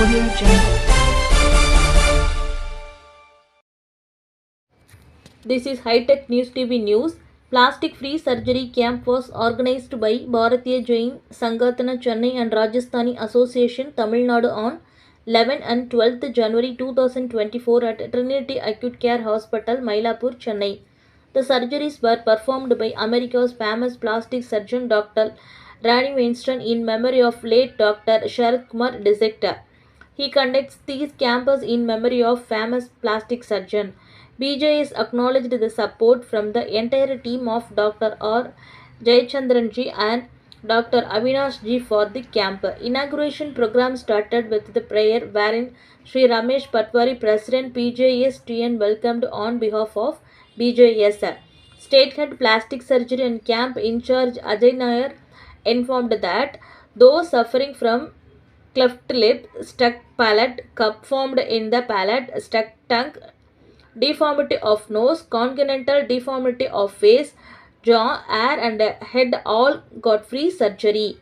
Audio Jungle. This is High Tech News TV News. Plastic Free Surgery Camp was organized by Bharatiya Jain Sangatana Chennai and Rajasthani Association Tamil Nadu on 11 and 12th January 2024 at Trinity Acute Care Hospital, Mylapore, Chennai. The surgeries were performed by America's famous plastic surgeon Dr. Randy Winston in memory of late Dr. Sharath Kumar Dissector. He conducts these camps in memory of famous plastic surgeon. BJS acknowledged the support from the entire team of Dr. R. Jayachandranji and Dr. Avinashji for the camp. Inauguration program started with the prayer wherein Sri Ramesh Patwari, President BJS TN, welcomed on behalf of BJS. State Head Plastic Surgery and Camp in charge Ajay Nair informed that those suffering from cleft lip, stuck palate, cup formed in the palate, stuck tongue, deformity of nose, congenital deformity of face, jaw, hair and head all got free surgery.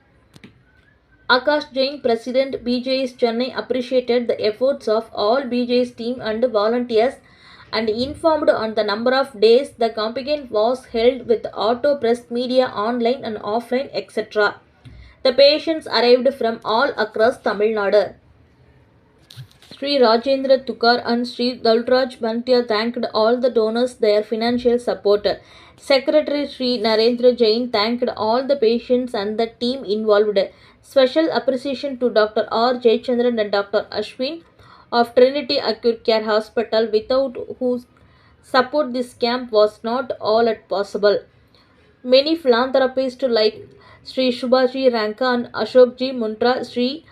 Akash Jain, President BJS Chennai, appreciated the efforts of all BJS team and volunteers and informed on the number of days the campaign was held with auto press media online and offline etc. The patients arrived from all across Tamil Nadu. Sri Rajendra Tukar and Sri Dalraj Bhantia thanked all the donors their financial support. Secretary Sri Narendra Jain thanked all the patients and the team involved. Special appreciation to Dr. R. Jayachandran and Dr. Ashwin of Trinity Acute Care Hospital, without whose support this camp was not all at possible. Many philanthropists like Sri Subhaji Ranka and Ashokji Muntra, Sri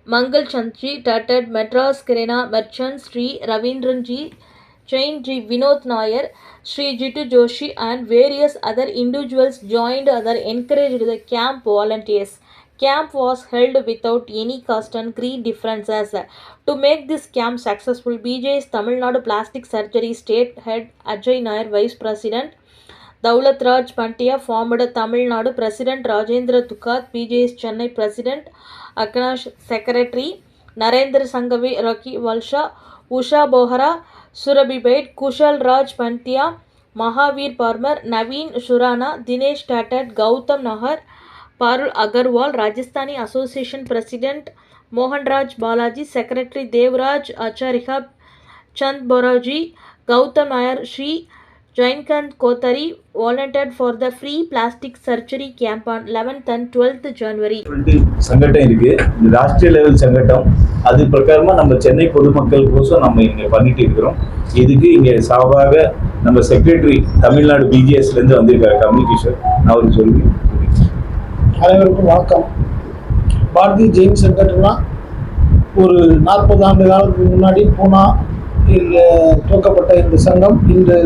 Mangal Chandji Tatad, Madras Kirana Merchant, Sri Ravindranji Jain, Ji Vinod Nair, Sri Jitu Joshi and various other individuals joined and encouraged the camp volunteers. Camp was held without any caste and creed differences. To make this camp successful, BJ's Tamil Nadu Plastic Surgery State Head Ajay Nair, Vice President Daulat Raj Pantia, formed Tamil Nadu President Rajendra Tukar, BJ's Chennai President Aknash, Secretary Narendra Sangavi, Rocky Valsha, Usha Bohra, Surabhi Bait, Kushal Raj Pantia, Mahavir Parmar, Naveen Shurana, Dinesh Tatat, Gautam Nahar, Parul Agarwal, Rajasthani Association President Mohan Raj Balaji, Secretary Devraj Acharya, Chand Boraji, Gautam Nair, Sri Jainkant Kotari volunteered for the free plastic surgery camp on 11th and 12th January. சங்கடம் இருக்கு. இந்த Rashtriya level சங்கடம் அது பிரகாரமா நம்ம சென்னை பொதுமக்கள் கோசம் நம்ம இங்க பண்ணிட்டு இருக்கிறோம். இதுக்கு இங்க சார்பாக நம்ம செக்ரட்டரி தமிழ்நாடு பிஜிஎஸ்ல இருந்து வந்திருக்காரு கம்யூனிகேஷன். நான் அவருக்கு சொல்லி அனைவருக்கும் வணக்கம். பாரதிய ஜெயின் சங்கடம்னா ஒரு 40 ஆண்டு காலத்துக்கு முன்னாடி பூனா துவக்கப்பட்ட இந்த சங்கம் இன்று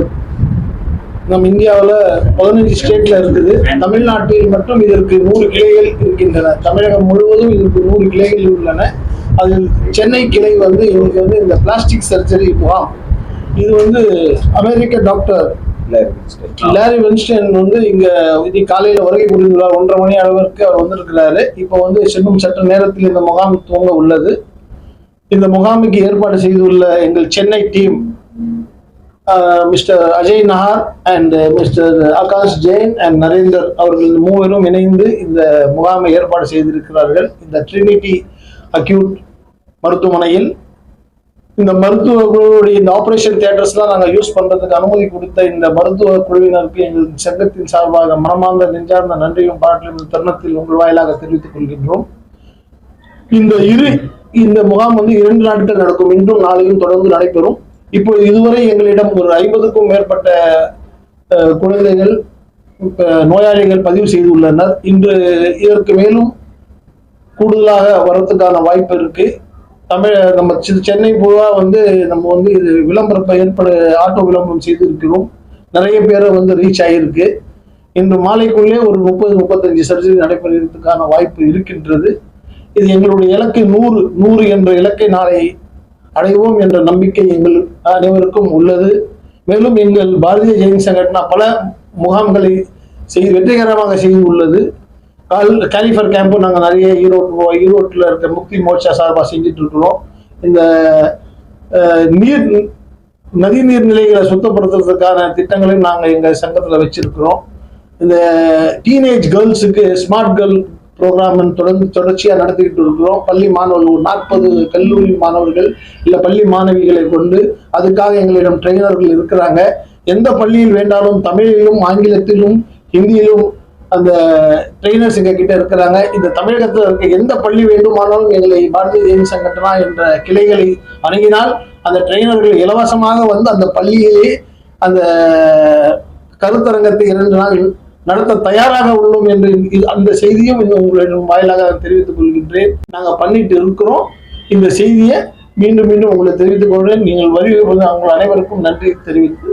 நம் இந்தியாவில் 15 ஸ்டேட்ல இருக்குது. தமிழ்நாட்டில் மட்டும் இதற்கு 100 கிளைகள் இருக்கின்றன. தமிழகம் முழுவதும் இதற்கு 100 கிளைகள் உள்ளன. அதில் சென்னை கிளை இன்னைக்கு இந்த பிளாஸ்டிக் சர்ஜரி முகாம் இது அமெரிக்க டாக்டர் லாரி வின்ஸ்டன் இங்க இது காலையில வருகை புரிந்துள்ளார். 1:30 மணி அளவிற்கு அவர் வந்திருக்கிறாரு. இப்போ இன்னும் சற்று நேரத்தில் இந்த முகாம் துவங்க உள்ளது. இந்த முகாமுக்கு ஏற்பாடு செய்துள்ள எங்கள் Chennai team mister Ajay Nahar and mister Akash Jain and Narender அவர்கள் மூவரும் இணைந்து இந்த முகாமை ஏற்பாடு செய்திருக்கிறார்கள். இந்த ட்ரினிட்டி அக்யூட் மருத்துவமனையில் இந்த மருத்துவ குழுவுடைய இந்த ஆபரேஷன் தியேட்டர்ஸ்லாம் நாங்கள் யூஸ் பண்றதுக்கு அனுமதி கொடுத்த இந்த மருத்துவ குழுவினருக்கு எங்கள் சங்கத்தின் சார்பாக மனமார்ந்த நெஞ்சார்ந்த நன்றியும் பாராட்டும் இந்த தருணத்தில் உங்கள் வாயிலாக தெரிவித்துக் கொள்கின்றோம். இந்த முகாம் 2 நாட்கள் நடக்கும். இன்றும் நாளையும் தொடர்ந்து நடைபெறும். இப்போ இதுவரை எங்களிடம் ஒரு 50க்கும் மேற்பட்ட குழந்தைகள் நோயாளிகள் பதிவு செய்துள்ளனர். இன்று இதற்கு மேலும் கூடுதலாக வரத்துக்கான வாய்ப்பு இருக்கு. நம்ம சென்னை பூரா நம்ம இது விளம்பரம் ஆட்டோ விளம்பரம் செய்திருக்கிறோம். நிறைய பேரை ரீச் ஆகியிருக்கு. இன்று மாலைக்குள்ளே ஒரு 30-35 சர்ஜரி நடைபெறுவதற்கான வாய்ப்பு இருக்கின்றது. இது எங்களுடைய இலக்கு 100 என்ற இலக்கை நாளை அடைவோம் என்ற நம்பிக்கை எங்கள் அனைவருக்கும் உள்ளது. மேலும் எங்கள் பாரதிய ஜெயின் சங்கடனா பல முகாம்களை வெற்றிகரமாக செய்து உள்ளது. கேலிஃபர் கேம்பும் நாங்கள் நிறைய ஈரோட்டில் இருக்க முக்தி மோர்ச்சா சார்பாக செஞ்சுட்டு இருக்கிறோம். இந்த நதி நீர்நிலைகளை சுத்தப்படுத்துறதுக்கான திட்டங்களையும் நாங்கள் எங்கள் சங்கத்தில் வச்சிருக்கிறோம். இந்த டீனேஜ் கேர்ள்ஸுக்கு ஸ்மார்ட் கேர்ள் ப்ரோக்ராம் தொடர்ச்சியாக நடத்திக்கிட்டு இருக்கிறோம். பள்ளி மாணவர்கள் 40 கல்லூரி மாணவர்கள் இல்லை பள்ளி மாணவிகளை கொண்டு அதுக்காக எங்களிடம் ட்ரெயினர்கள் இருக்கிறாங்க. எந்த பள்ளியில் வேண்டாலும் தமிழிலும் ஆங்கிலத்திலும் ஹிந்தியிலும் அந்த ட்ரெயினர்ஸ் எங்ககிட்ட இருக்கிறாங்க. இந்த தமிழகத்தில் இருக்க எந்த பள்ளி வேண்டுமானாலும் எங்களை பாரதிய ஜெயின் சங்கட்டனா என்ற கிளைகளை அணுகினால் அந்த ட்ரெயினர்கள் இலவசமாக வந்து அந்த பள்ளியிலே அந்த கருத்தரங்கத்தை 2 நாள் நடத்த தயாராக உள்ளோம் என்று அந்த செய்தியும் உங்களிடம் வாயிலாக தெரிவித்துக் கொள்கின்றேன். நாங்கள் பண்ணிட்டு இருக்கிறோம். இந்த செய்தியை மீண்டும் மீண்டும் உங்களை தெரிவித்துக் கொள்கிறேன். நீங்கள் வருகை அவங்க அனைவருக்கும் நன்றி தெரிவித்து,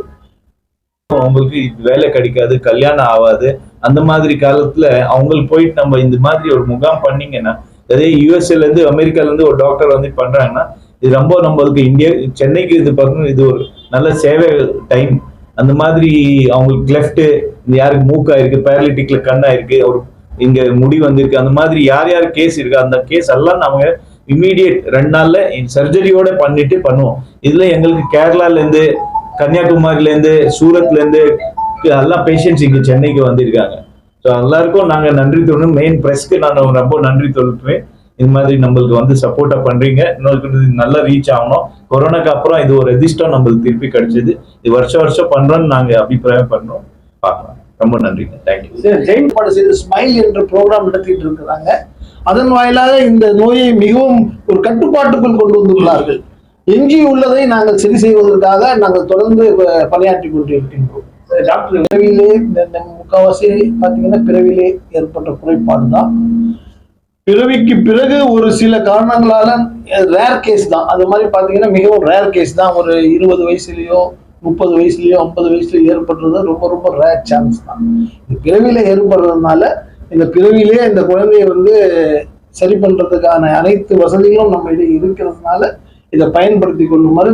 அவங்களுக்கு வேலை கிடைக்காது, கல்யாணம் ஆகாது, அந்த மாதிரி காலத்துல அவங்களுக்கு போயிட்டு நம்ம இந்த மாதிரி ஒரு முகாம் பண்ணீங்கன்னா, அதே யூஎஸ்ஏல இருந்து அமெரிக்கால இருந்து ஒரு டாக்டர் வந்து பண்றாங்கன்னா இது ரொம்ப நம்மளுக்கு இந்தியா சென்னைக்கு இது பார்த்தோம்னா இது ஒரு நல்ல சேவை டைம். அந்த மாதிரி அவங்களுக்கு லெஃப்ட் யாருக்கு மூக்கா இருக்கு, பேரலிட்டிக்ல கண்ணா இருக்கு, ஒரு இங்க முடி வந்திருக்கு, அந்த மாதிரி யார் யார் கேஸ் இருக்கு அந்த கேஸ் எல்லாம் நாம இம்மீடியட் 2 நாள்ல சர்ஜரியோட பண்ணிட்டு பண்ணுவோம். இதுல எங்களுக்கு கேரளால இருந்து, கன்னியாகுமரியில இருந்து, சூரத்ல இருந்து எல்லா பேஷண்ட்ஸ் இங்க சென்னைக்கு வந்திருக்காங்க. ஸோ எல்லாருக்கும் நாங்க நன்றி சொல்லணும். மெயின் பிரஸ்க்கு நான் ரொம்ப நன்றி சொல்லுவேன். இது மாதிரி நம்மளுக்கு வந்து சப்போர்ட்டா பண்றீங்க. இன்னொரு நல்லா ரீச் ஆகணும். கொரோனாக்கு அப்புறம் இது ஒரு அதிர்ஷ்டம் நம்மளுக்கு திருப்பி கிடைச்சது. இது வருஷம் பண்றோம்னு நாங்க அபிப்பிராயம் பண்றோம். பார்க்கலாம். ரொம்ப நன்றிங்க. தேங்க்யூ. ஜெயின் பாடு செய்து ஸ்மைல் என்ற ப்ரோக்ராம் நடத்திட்டு இருக்கிறாங்க. அதன் வாயிலாக இந்த நோயை மிகவும் ஒரு கட்டுப்பாட்டுக்குள் கொண்டு வந்துள்ளார்கள். எஞ்சி உள்ளதை நாங்கள் சரி செய்வதற்காக நாங்கள் தொடர்ந்து பணியாற்றி கொண்டிருக்கின்றோம். டாக்டர் பிறவிலே முக்கால்வாசி பார்த்தீங்கன்னா பிறவிலே ஏற்பட்ட குறைபாடு தான். பிறவிக்கு பிறகு ஒரு சில காரணங்களால ரேர் கேஸ் தான். அது மாதிரி பார்த்தீங்கன்னா மிகவும் ரேர் கேஸ் தான். ஒரு 20 வயசுலயோ 30 வயசுலயோ 50 வயசுலயோ ஏற்படுறது ரொம்ப ரொம்ப ரேர் சான்ஸ் தான். இந்த பிறவியில ஏற்படுறதுனால இந்த பிறவிலே இந்த குழந்தைய வந்து சரி பண்றதுக்கான அனைத்து வசதிகளும் நம்ம இடையே இருக்கிறதுனால இதை பயன்படுத்தி கொள்ளுமாறு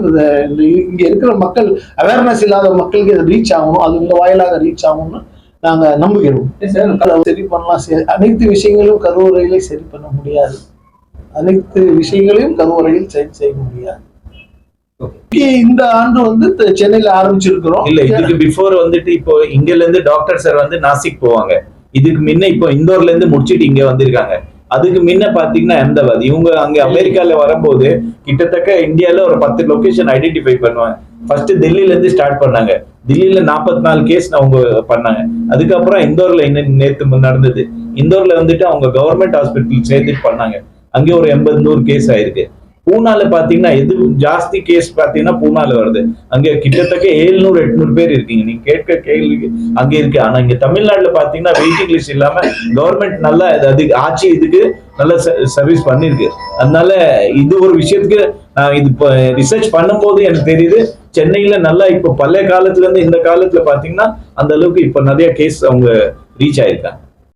இங்க இருக்கிற மக்கள் அவேர்னஸ் இல்லாத மக்களுக்கு இதை ரீச் ஆகணும். அது இந்த வாயிலாக ரீச் ஆகணும்னு நாங்க நம்புகிறோம். சரி பண்ணலாம். அனைத்து விஷயங்களும் கருவறையிலே சரி பண்ண முடியாது. அனைத்து விஷயங்களையும் கருவறையில் சரி செய்ய முடியாது. இந்த ஆண்டு வந்து சென்னையில ஆரம்பிச்சிருக்கிறோம். இல்ல இதுக்கு பிஃபோர் வந்துட்டு இப்போ இங்கல இருந்து டாக்டர் சார் வந்து நாசிக் போவாங்க. இதுக்கு முன்ன இப்போ இந்தோர்ல இருந்து முடிச்சிட்டு இங்க வந்திருக்காங்க. அதுக்கு முன்ன பாத்தீங்கன்னா அஹமதாபாத். இவங்க அங்க அமெரிக்கால வரும்போது கிட்டத்தட்ட இந்தியால ஒரு 10 லொகேஷன் ஐடென்டிஃபை பண்ணுவாங்க. ஃபர்ஸ்ட் டெல்லியில இருந்து ஸ்டார்ட் பண்ணாங்க. டெல்லியில 44 கேஸ் அவங்க பண்ணாங்க. அதுக்கப்புறம் இந்தோர்ல நேத்து நடந்தது. இந்தோர்ல வந்துட்டு அவங்க கவர்மெண்ட் ஹாஸ்பிட்டல் சேர்த்துட்டு பண்ணாங்க. அங்கே ஒரு 80-100 கேஸ் ஆயிருக்கு. பூனால பாத்தீங்கன்னா எது ஜாஸ்தி கேஸ் பாத்தீங்கன்னா பூனால வருது. அங்க கிட்டத்தட்ட 700-800 பேர் இருக்கீங்க. நீங்க கேட்க கேள்வி அங்க இருக்கு. ஆனா இங்க தமிழ்நாட்டுல பாத்தீங்கன்னா வெயிட்டிங் லிஸ்ட் இல்லாம கவர்மெண்ட் நல்லா அதுக்கு ஆட்சி இதுக்கு நல்ல சர்வீஸ் பண்ணிருக்கு. அதனால இது ஒரு விஷயத்துக்கு நான் இது ரிசர்ச் பண்ணும்போது எனக்கு தெரியுது சென்னையில நல்லா இப்போ பழைய காலத்துல இருந்து இந்த காலத்துல பாத்தீங்கன்னா அந்த அளவுக்கு இப்ப நிறைய கேஸ் அவங்க ரீச் ஆயிருக்காங்க.